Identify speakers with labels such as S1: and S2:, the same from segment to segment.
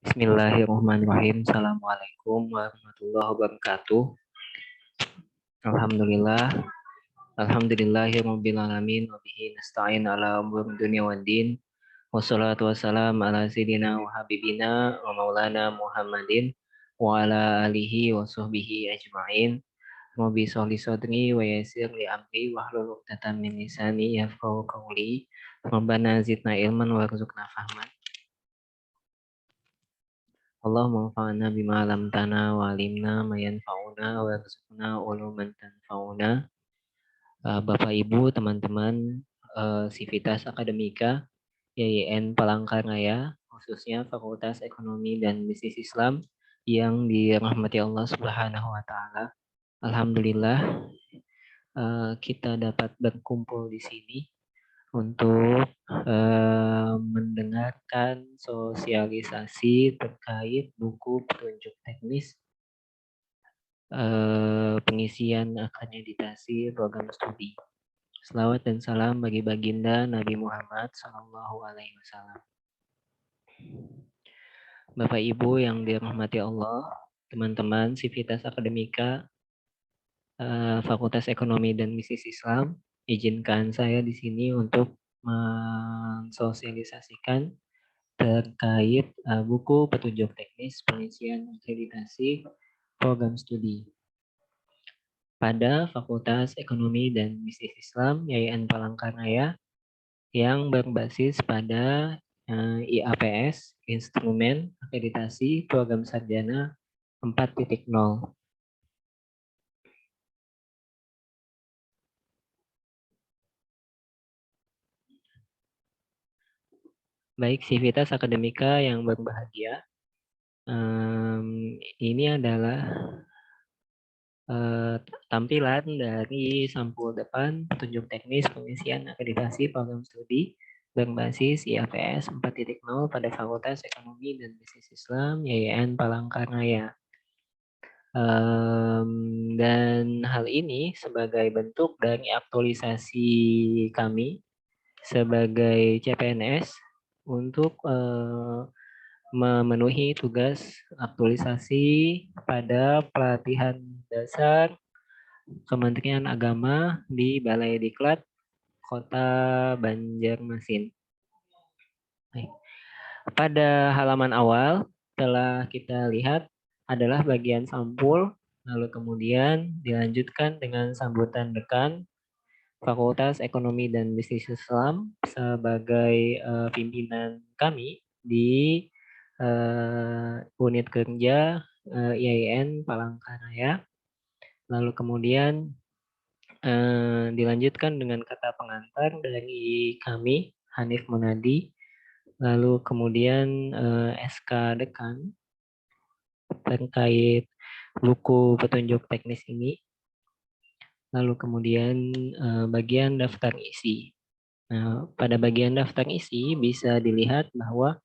S1: Bismillahirrahmanirrahim. Assalamualaikum warahmatullahi wabarakatuh. Alhamdulillah. Alhamdulillahirabbil alamin wa bihi nasta'in ala umuri dunya waddin. Wassalatu wassalamu ala sayyidina wa habibina wa maulana Muhammadin wa ala alihi wa sahbihi ajma'in. Rabbi sholli sadri wa yassir li amri wahlul 'uqdatam min lisani yafqahu qawli. Rabbana zidna ilman warzuqna fahman. Allahumma anfa'na bima 'allamtana wa 'allimna ma yanfa'una warzuqna uluman tanfa'una. Bapak Ibu, teman-teman Sivitas Akademika YIN Palangkaraya, khususnya Fakultas Ekonomi dan Bisnis Islam yang dirahmati Allah Subhanahu wa taala. Alhamdulillah kita dapat berkumpul di sini untuk mendengarkan sosialisasi terkait buku petunjuk teknis pengisian akreditasi program studi. Selawat dan salam bagi baginda Nabi Muhammad SAW. Bapak Ibu yang dirahmati Allah, teman-teman Sivitas Akademika Fakultas Ekonomi dan Bisnis Islam, izinkan saya di sini untuk mensosialisasikan terkait buku petunjuk teknis pengisian akreditasi program studi pada Fakultas Ekonomi dan Bisnis Islam YIN Palangkaraya yang berbasis pada IAPS, Instrumen Akreditasi Program Sarjana 4.0. Baik, Sivitas Akademika yang berbahagia, ini adalah tampilan dari sampul depan petunjuk teknis pengisian akreditasi program studi berbasis IAPS 4.0 pada Fakultas Ekonomi dan Bisnis Islam YIN Palangkaraya. Dan hal ini sebagai bentuk dari aktualisasi kami sebagai CPNS untuk memenuhi tugas aktualisasi pada pelatihan dasar Kementerian Agama di Balai Diklat Kota Banjarmasin. Pada halaman awal telah kita lihat adalah bagian sampul, lalu kemudian dilanjutkan dengan sambutan dekan Fakultas Ekonomi dan Bisnis Islam sebagai pimpinan kami di unit kerja YIN Palangkaraya. Lalu kemudian dilanjutkan dengan kata pengantar dari kami, Hanif Munadi. Lalu kemudian SK dekan terkait buku petunjuk teknis ini. Lalu kemudian bagian daftar isi. Nah, pada bagian daftar isi bisa dilihat bahwa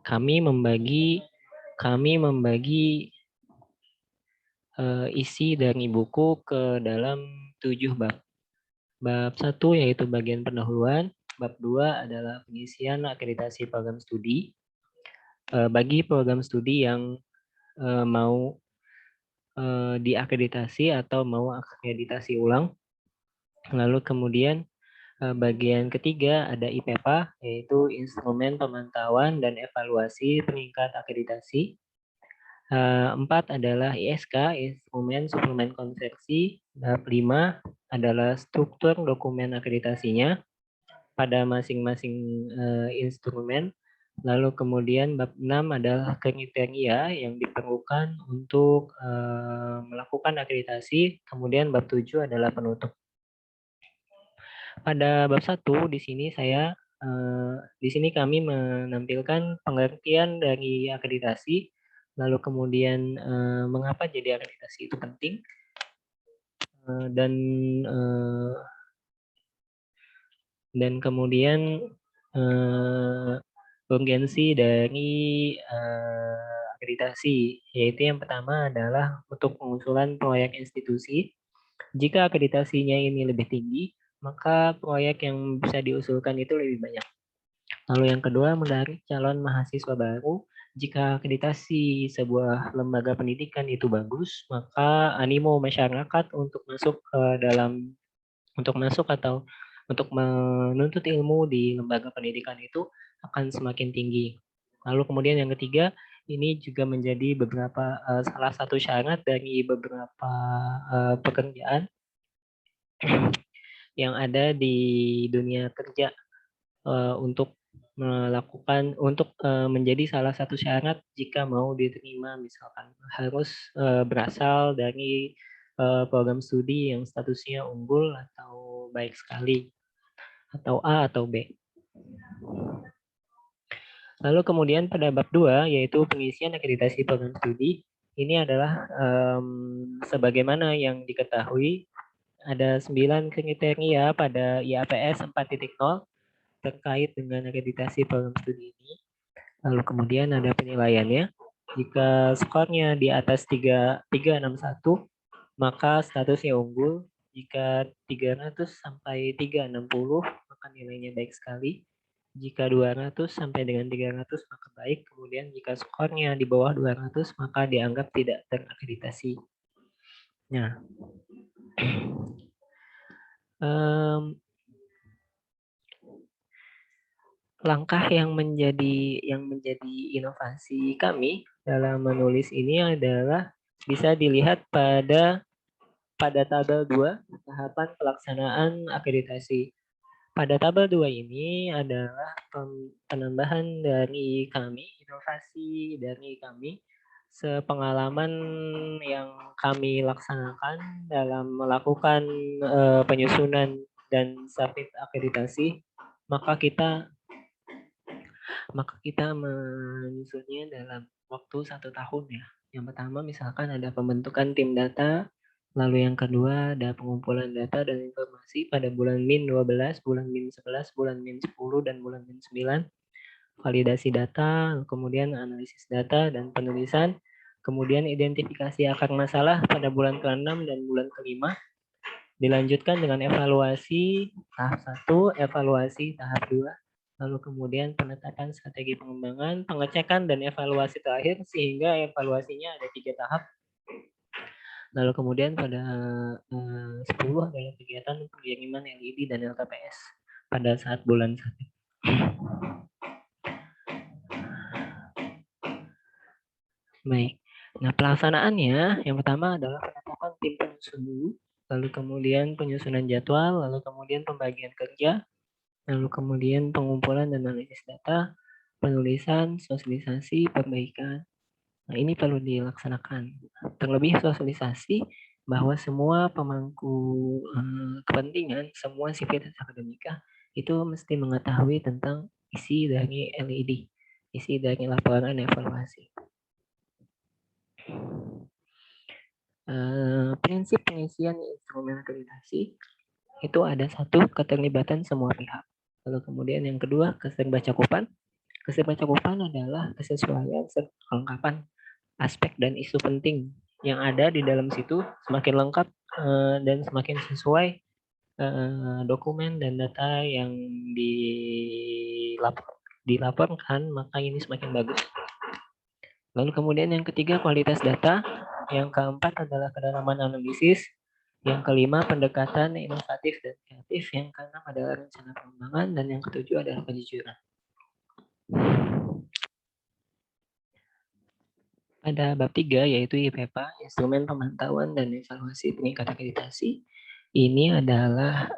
S1: kami membagi isi dari buku ke dalam 7 bab. Bab 1 yaitu bagian pendahuluan, bab 2 adalah pengisian akreditasi program studi. Bagi program studi yang mau diakreditasi atau mau akreditasi ulang. Lalu kemudian bagian ketiga ada IPEPA, yaitu Instrumen Pemantauan dan Evaluasi Peningkat Akreditasi. 4 adalah ISK, Instrumen Suplemen Konversi. Bab 5 adalah struktur dokumen akreditasinya pada masing-masing instrumen. Lalu kemudian bab 6 adalah kriteria yang diperlukan untuk melakukan akreditasi. Kemudian bab 7 adalah penutup. Pada bab 1 di sini kami menampilkan pengertian dari akreditasi, lalu kemudian mengapa jadi akreditasi itu penting, dan kemudian urgensi dari akreditasi, yaitu yang pertama adalah untuk pengusulan proyek institusi. Jika akreditasinya ini lebih tinggi, maka proyek yang bisa diusulkan itu lebih banyak. Lalu yang kedua, menarik calon mahasiswa baru. Jika akreditasi sebuah lembaga pendidikan itu bagus, maka animo masyarakat untuk masuk ke dalam untuk masuk atau untuk menuntut ilmu di lembaga pendidikan itu akan semakin tinggi. Lalu kemudian yang ketiga, ini juga menjadi salah satu syarat dari beberapa pekerjaan yang ada di dunia kerja untuk menjadi salah satu syarat jika mau diterima, misalkan harus berasal dari program studi yang statusnya unggul atau baik sekali, atau A atau B. Lalu kemudian pada bab 2, yaitu pengisian akreditasi program studi, ini adalah sebagaimana yang diketahui ada 9 kriteria pada IAPS 4.0 terkait dengan akreditasi program studi ini. Lalu kemudian ada penilaiannya. Jika skornya di atas 361, maka statusnya unggul. Jika 300 sampai 360, maka nilainya baik sekali. Jika 200 sampai dengan 300, maka baik. Kemudian jika skornya di bawah 200, maka dianggap tidak terakreditasi. Nah, langkah yang menjadi inovasi kami dalam menulis ini adalah bisa dilihat pada tabel 2 tahapan pelaksanaan akreditasi. Pada tabel 2 ini adalah penambahan dari kami, inovasi dari kami, sepengalaman yang kami laksanakan dalam melakukan penyusunan dan submit akreditasi, maka kita menyusunnya dalam waktu 1 tahun ya. Yang pertama misalkan ada pembentukan tim data, lalu yang kedua ada pengumpulan data dan informasi pada bulan min 12, bulan min 11, bulan min 10, dan bulan min 9. Validasi data, kemudian analisis data dan penulisan, kemudian identifikasi akar masalah pada bulan ke-6 dan bulan ke-5. Dilanjutkan dengan evaluasi tahap 1, evaluasi tahap 2, lalu kemudian penetapan strategi pengembangan, pengecekan, dan evaluasi terakhir, sehingga evaluasinya ada 3 tahap. Lalu kemudian pada 10 adalah kegiatan pengiriman LED dan LTPS pada saat bulan 1. Baik. Nah, pelaksanaannya yang pertama adalah penetapan tim penyusun dulu, lalu kemudian penyusunan jadwal, lalu kemudian pembagian kerja, lalu kemudian pengumpulan dan analisis data, penulisan, sosialisasi, perbaikan. Nah, ini perlu dilaksanakan. Terlebih sosialisasi bahwa semua pemangku kepentingan, semua sivitas akademika itu mesti mengetahui tentang isi dari LED, isi dari laporan evaluasi. Prinsip pengisian instrumen akreditasi itu ada 1, keterlibatan semua pihak. Lalu kemudian yang kedua, keserbacakupan. Keserbacakupan adalah kesesuaian serta kelengkapan aspek dan isu penting yang ada di dalam situ, semakin lengkap dan semakin sesuai dokumen dan data yang dilaporkan, maka ini semakin bagus. Lalu kemudian yang ketiga, kualitas data. Yang keempat adalah kedalaman analisis. Yang kelima, pendekatan inovatif dan kreatif. Yang keenam adalah rencana pengembangan. Dan yang ketujuh adalah kejujuran. Pada bab 3, yaitu IPEPA, Instrumen Pemantauan dan Evaluasi Peningkatan Akreditasi. Ini adalah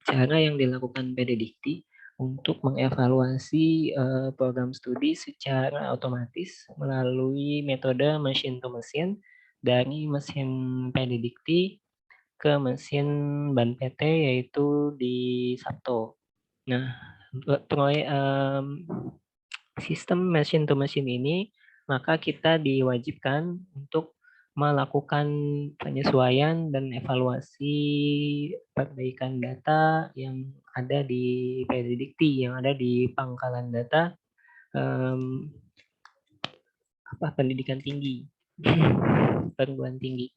S1: cara yang dilakukan PD Dikti untuk mengevaluasi program studi secara otomatis melalui metode machine to machine dari mesin PD Dikti ke mesin Ban PT, yaitu di Sabto. Nah, proyek sistem machine to machine ini, maka kita diwajibkan untuk melakukan penyesuaian dan evaluasi perbaikan data yang ada di PD Dikti, yang ada di pangkalan data pendidikan tinggi, perguruan tinggi.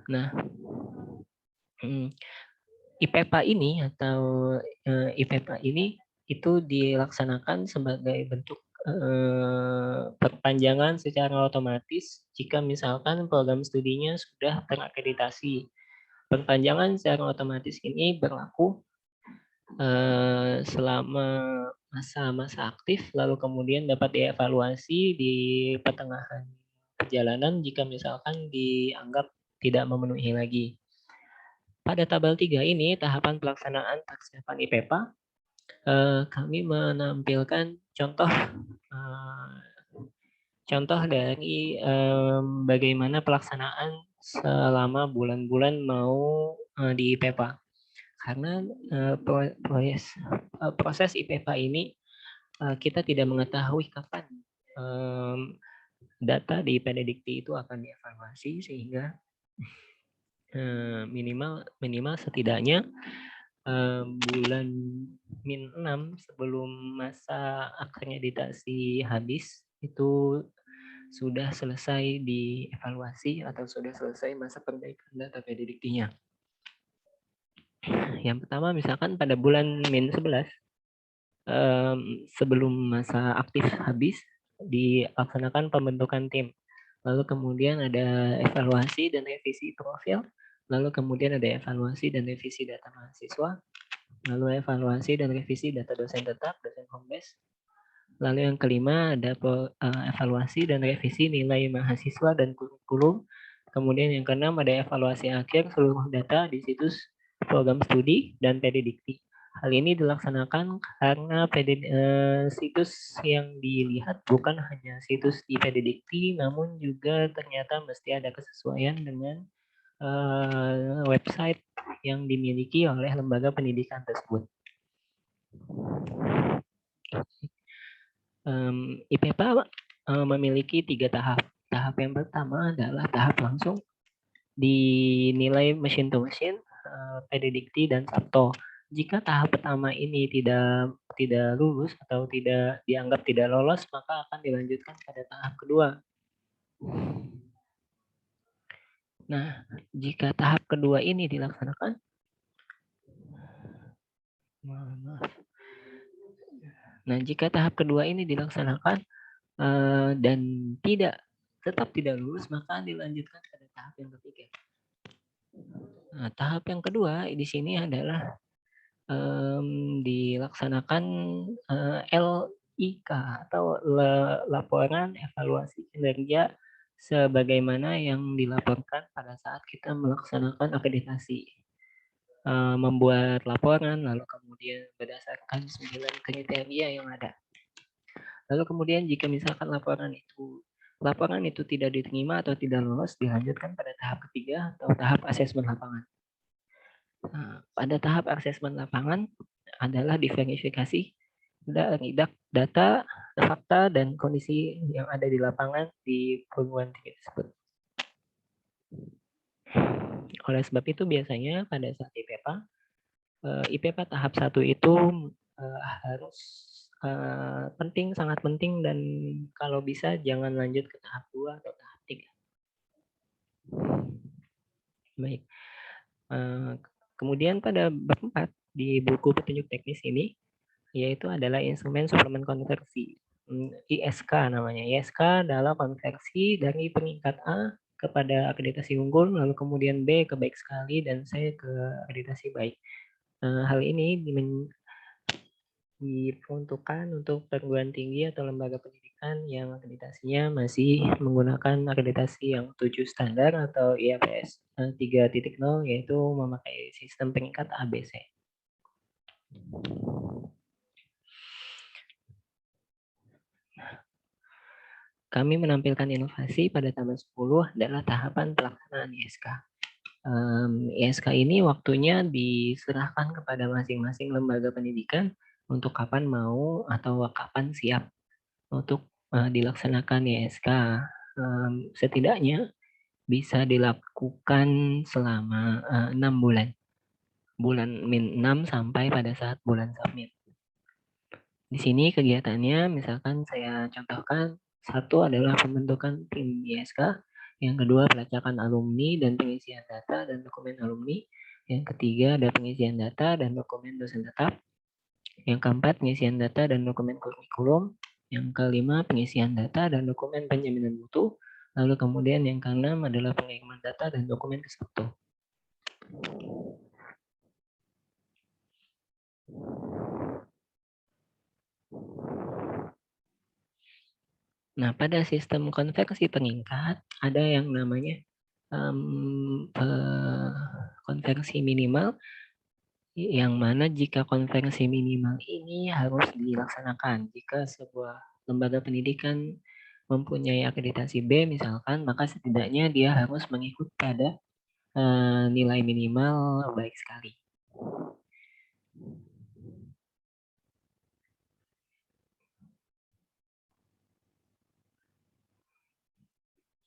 S1: Nah, IPEPA ini atau IPEPA ini itu dilaksanakan sebagai bentuk perpanjangan secara otomatis jika misalkan program studinya sudah terakreditasi. Perpanjangan secara otomatis ini berlaku selama masa-masa aktif, lalu kemudian dapat dievaluasi di pertengahan perjalanan jika misalkan dianggap tidak memenuhi lagi. Pada tabel 3 ini, tahapan pelaksanaan persiapan IPEPA, kami menampilkan contoh contoh dari bagaimana pelaksanaan selama bulan-bulan mau di IPEPA. Karena proses IPEPA ini kita tidak mengetahui kapan data di Pendikti itu akan dievaluasi, sehingga minimal setidaknya bulan -6 sebelum masa akreditasi habis itu sudah selesai dievaluasi atau sudah selesai masa perbaikan data Pendiktinya. Yang pertama misalkan pada bulan -11 sebelum masa aktif habis dilaksanakan pembentukan tim. Lalu kemudian ada evaluasi dan revisi profil. Lalu kemudian ada evaluasi dan revisi data mahasiswa. Lalu evaluasi dan revisi data dosen tetap, dosen home base. Lalu yang kelima ada evaluasi dan revisi nilai mahasiswa dan kurikulum. Kemudian yang keenam ada evaluasi akhir seluruh data di situs program studi dan Pendikti. Hal ini dilaksanakan karena situs yang dilihat bukan hanya situs di Pendikti, namun juga ternyata mesti ada kesesuaian dengan website yang dimiliki oleh lembaga pendidikan tersebut. IPEPA memiliki 3 tahap. Tahap yang pertama adalah tahap langsung dinilai mesin to mesin, Pendikti dan Sabto. Jika tahap pertama ini tidak lulus atau tidak dianggap tidak lolos, maka akan dilanjutkan pada tahap kedua. Nah, jika tahap kedua ini dilaksanakan, jika tahap kedua ini dilaksanakan dan tetap tidak lulus, maka dilanjutkan pada tahap yang ketiga. Nah, tahap yang kedua di sini adalah dilaksanakan LIK atau laporan evaluasi kinerja sebagaimana yang dilaporkan pada saat kita melaksanakan akreditasi. Membuat laporan, lalu kemudian berdasarkan 9 kriteria yang ada. Lalu kemudian jika misalkan laporan itu tidak diterima atau tidak lolos, dilanjutkan pada tahap ketiga atau tahap asesmen lapangan. Nah, pada tahap asesmen lapangan adalah diverifikasi dari data, fakta, dan kondisi yang ada di lapangan di perguruan tinggi tersebut. Oleh sebab itu biasanya pada saat IPEPA tahap 1 itu harus penting, sangat penting, dan kalau bisa jangan lanjut ke tahap 2 atau tahap 3. Baik. Kemudian pada bab 4 di buku petunjuk teknis ini, yaitu adalah instrumen suplemen konversi. ISK namanya. ISK adalah konversi dari peringkat A kepada akreditasi unggul, lalu kemudian B ke baik sekali, dan C ke akreditasi baik. Hal ini diperuntukkan untuk perguruan tinggi atau lembaga pendidikan yang akreditasinya masih menggunakan akreditasi yang 7 standar atau IAPS 3.0, yaitu memakai sistem peringkat ABC. Kami menampilkan inovasi pada tabel 10 adalah tahapan pelaksanaan ISK. ISK ini waktunya diserahkan kepada masing-masing lembaga pendidikan untuk kapan mau atau kapan siap untuk dilaksanakan ISK. Setidaknya bisa dilakukan selama 6 bulan. Bulan -6 sampai pada saat bulan submit. Di sini kegiatannya misalkan saya contohkan, satu adalah pembentukan tim ISK, yang kedua pelacakan alumni dan pengisian data dan dokumen alumni, Yang ketiga ada pengisian data dan dokumen dosen tetap. Yang keempat, pengisian data dan dokumen kurikulum. Yang kelima, pengisian data dan dokumen penjaminan mutu. Lalu kemudian yang keenam adalah pengiriman data dan dokumen ke Sabtu. Nah, pada sistem konversi peningkat ada yang namanya konversi minimal, yang mana jika konversi minimal ini harus dilaksanakan jika sebuah lembaga pendidikan mempunyai akreditasi B misalkan, maka setidaknya dia harus mengikut pada nilai minimal baik sekali.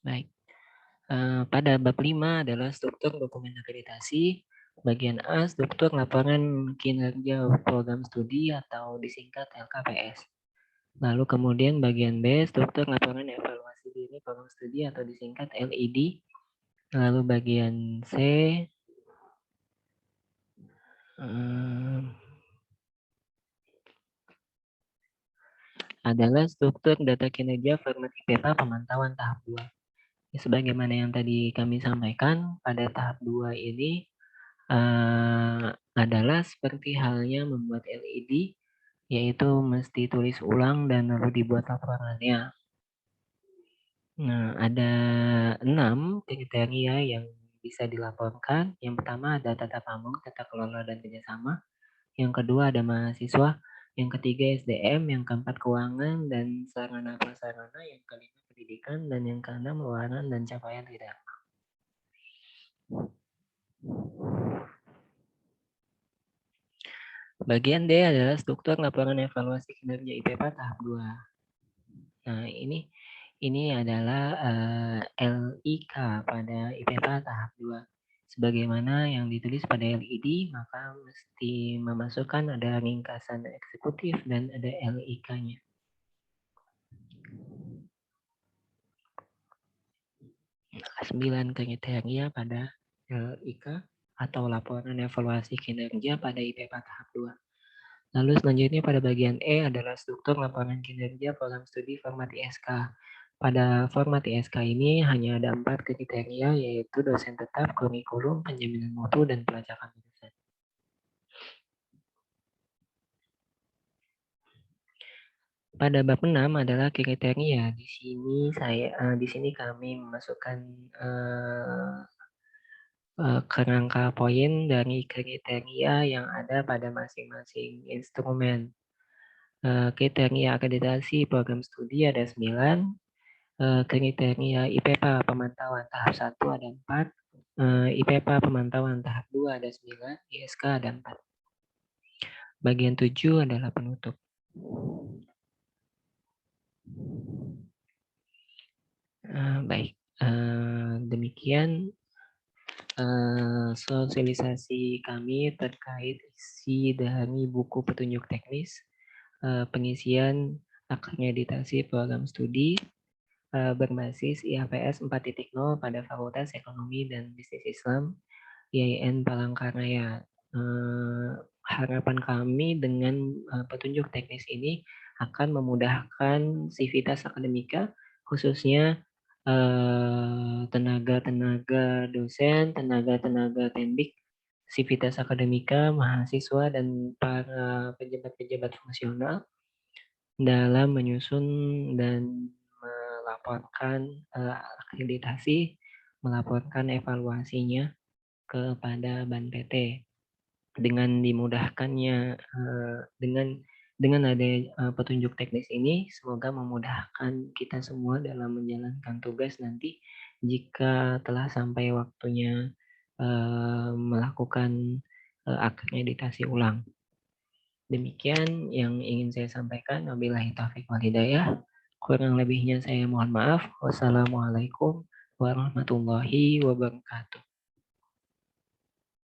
S1: Baik. Pada bab 5 adalah struktur dokumen akreditasi. Bagian A, struktur laporan kinerja program studi atau disingkat LKPS. Lalu kemudian bagian B, struktur laporan evaluasi diri program studi atau disingkat LID. Lalu bagian C, adalah struktur data kinerja format IPPA pemantauan tahap 2. Sebagaimana yang tadi kami sampaikan, pada tahap 2 ini adalah seperti halnya membuat LID, yaitu mesti tulis ulang dan lalu dibuat laporannya. Nah, ada 6 kriteria yang bisa dilaporkan. Yang pertama ada tata pamong, tata kelola dan kerjasama. Yang kedua ada mahasiswa. Yang ketiga SDM. Yang keempat keuangan dan sarana prasarana. Yang kelima pendidikan. Dan yang keenam luaran dan capaian tidak. Bagian D adalah struktur laporan evaluasi kinerja IPPA tahap 2. Nah, ini adalah LIK pada IPPA tahap 2. Sebagaimana yang ditulis pada LID, maka mesti memasukkan ada ringkasan eksekutif dan ada LIK-nya. Nah, 9 kriteria pada LIK atau laporan evaluasi kinerja pada IPPA tahap 2. Lalu selanjutnya pada bagian E adalah struktur laporan kinerja program studi format ISK. Pada format ISK ini hanya ada 4 kriteria, yaitu dosen tetap, kurikulum, penjaminan mutu, dan pelacakan dosen. Pada bab 6 adalah kriteria. Di sini kami memasukkan kerangka poin dari kriteria yang ada pada masing-masing instrumen. Kriteria akreditasi program studi ada 9, kriteria IPPA pemantauan tahap 1 ada 4, IPPA pemantauan tahap 2 ada 9, ISK ada 4. Bagian 7 adalah penutup. Baik, demikian sosialisasi kami terkait isi dari buku petunjuk teknis pengisian akreditasi program studi berbasis IAPS 4.0 pada Fakultas Ekonomi dan Bisnis Islam IAIN Palangkaraya. Harapan kami dengan petunjuk teknis ini akan memudahkan sivitas akademika, khususnya tenaga-tenaga dosen, tenaga-tenaga teknik, sivitas akademika, mahasiswa, dan para pejabat-pejabat fungsional dalam menyusun dan melaporkan akreditasi, melaporkan evaluasinya kepada Ban PT. Dengan dimudahkannya dengan ada petunjuk teknis ini, semoga memudahkan kita semua dalam menjalankan tugas nanti jika telah sampai waktunya melakukan akreditasi ulang. Demikian yang ingin saya sampaikan. Wabillahi taufiq wal hidayah. Kurang lebihnya saya mohon maaf. Wassalamualaikum warahmatullahi wabarakatuh.